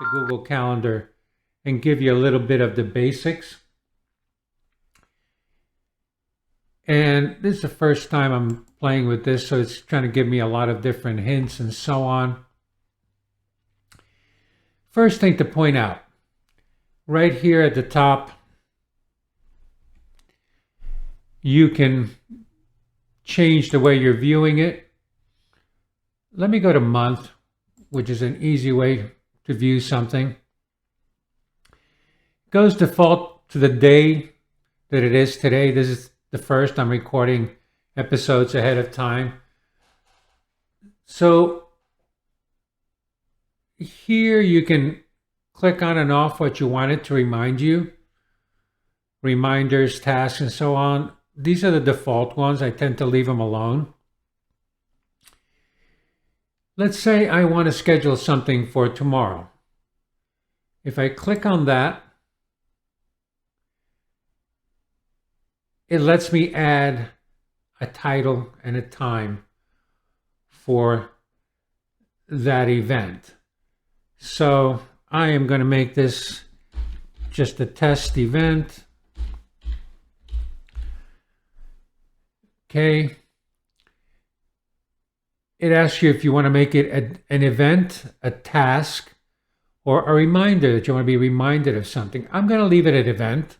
the Google Calendar and give you a little bit of the basics. And this is the first time I'm playing with this, so it's trying to give me a lot of different hints and so on. First thing to point out, right here at the top, you can change the way you're viewing it. Let me go to month, which is an easy way to view something. It goes default to the day that it is today. This is the first. I'm recording episodes ahead of time. So here you can click on and off what you want it to remind you. Reminders, tasks, and so on. These are the default ones. I tend to leave them alone. Let's say I want to schedule something for tomorrow. If I click on that, it lets me add a title and a time for that event. So I am going to make this just a test event. Okay. It asks you if you want to make it an event, a task, or a reminder that you want to be reminded of something. I'm going to leave it at event.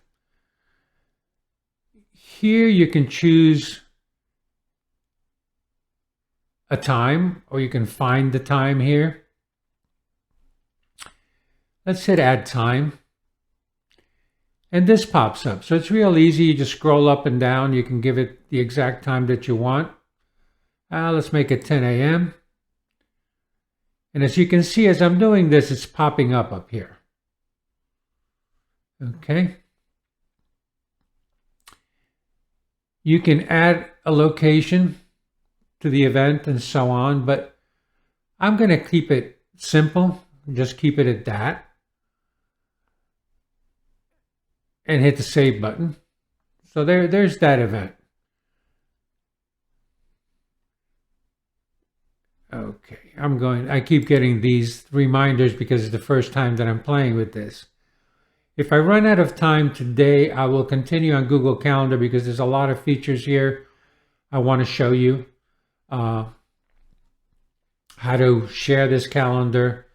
Here you can choose a time, or you can find the time here. Let's hit add time. And this pops up. So it's real easy. You just scroll up and down. You can give it the exact time that you want. Let's make it 10 a.m. And as you can see, as I'm doing this, it's popping up here. Okay. You can add a location to the event and so on, but I'm going to keep it simple. Just keep it at that. And hit the save button. So there's that event. Okay, I keep getting these reminders because it's the first time that I'm playing with this. If I run out of time today, I will continue on Google Calendar because there's a lot of features here I want to show you. How to share this calendar,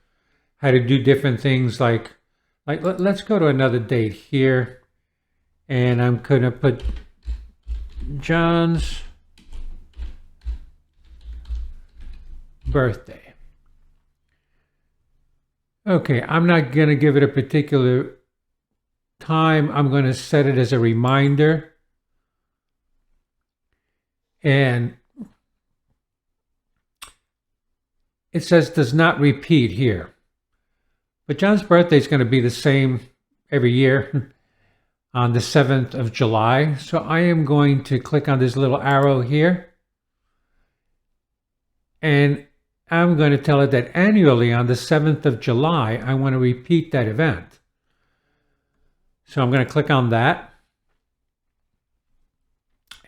how to do different things like let's go to another date here. And I'm going to put John's birthday. Okay, I'm not going to give it a particular time. I'm going to set it as a reminder. And it says does not repeat here. But John's birthday is going to be the same every year. On the 7th of July. So I am going to click on this little arrow here. And I'm going to tell it that annually on the 7th of July, I want to repeat that event. So I'm going to click on that.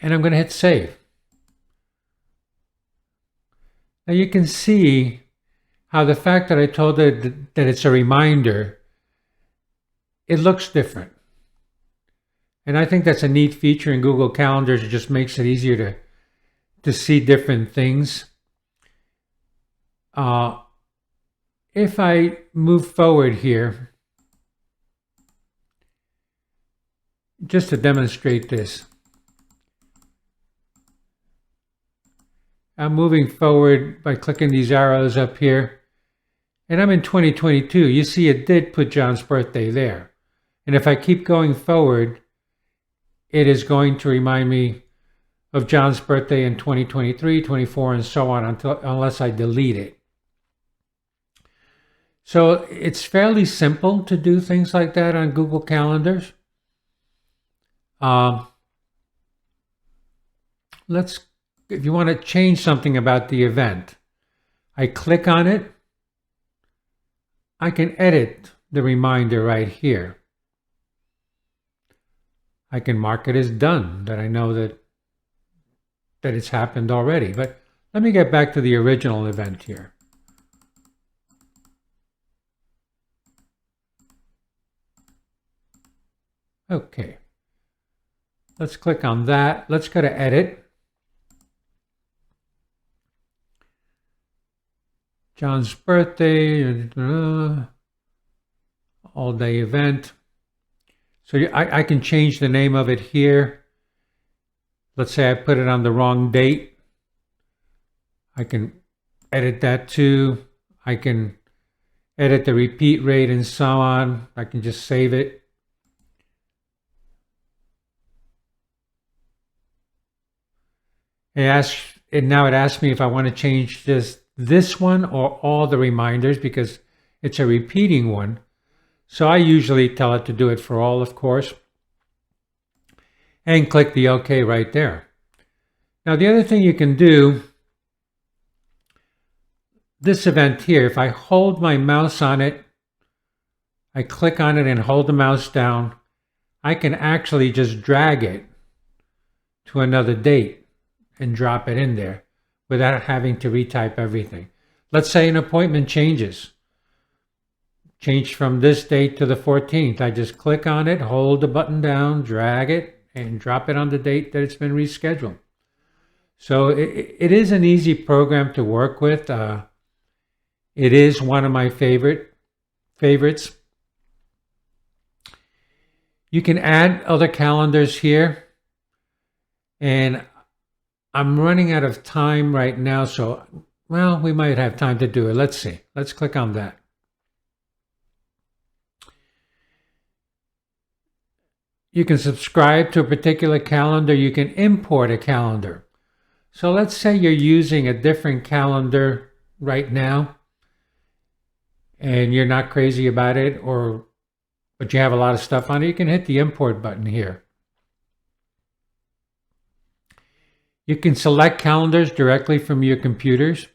And I'm going to hit save. Now you can see how the fact that I told it that it's a reminder, it looks different. And I think that's a neat feature in Google Calendars. It just makes it easier to see different things. If I move forward here, just to demonstrate this, I'm moving forward by clicking these arrows up here. And I'm in 2022. You see it did put John's birthday there. And if I keep going forward, it is going to remind me of John's birthday in 2023, 24, and so on unless I delete it. So it's fairly simple to do things like that on Google Calendars. If you want to change something about the event, I click on it. I can edit the reminder right here. I can mark it as done, that I know that it's happened already. But let me get back to the original event here. Okay. Let's click on that. Let's go to edit. John's birthday, all day event. So I can change the name of it here. Let's say I put it on the wrong date. I can edit that too. I can edit the repeat rate and so on. I can just save it. Now it asks me if I want to change this one or all the reminders because it's a repeating one. So I usually tell it to do it for all, of course, and click the OK right there. Now the other thing you can do, this event here, if I hold my mouse on it, I click on it and hold the mouse down, I can actually just drag it to another date and drop it in there without having to retype everything. Let's say an appointment changed from this date to the 14th. I just click on it, hold the button down, drag it, and drop it on the date that it's been rescheduled. So it is an easy program to work with. It is one of my favorites. You can add other calendars here, and I'm running out of time right now, so, well, we might have time to do it. Let's see. Let's click on that. You can subscribe to a particular calendar. You can import a calendar. So let's say you're using a different calendar right now, and you're not crazy about it, but you have a lot of stuff on it. You can hit the import button here. You can select calendars directly from your computers.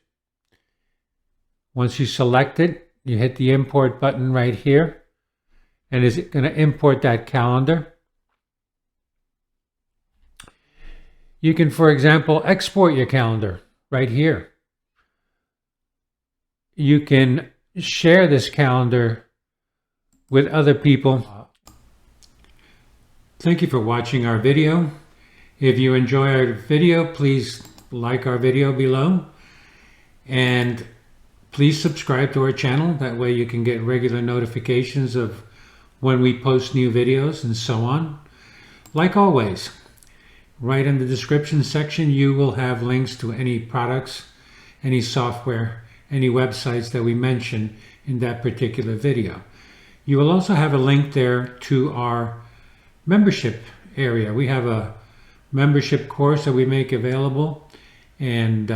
Once you select it, you hit the import button right here, and it's going to import that calendar. You can, for example, export your calendar right here. You can share this calendar with other people. Thank you for watching our video. If you enjoy our video, please like our video below, and please subscribe to our channel. That way you can get regular notifications of when we post new videos and so on. Like always, right in the description section, you will have links to any products, any software, any websites that we mention in that particular video. You will also have a link there to our membership area. We have a membership course that we make available, and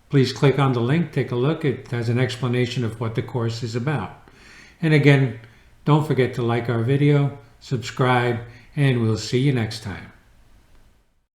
please click on the link, take a look. It has an explanation of what the course is about. And again, don't forget to like our video, subscribe, and we'll see you next time.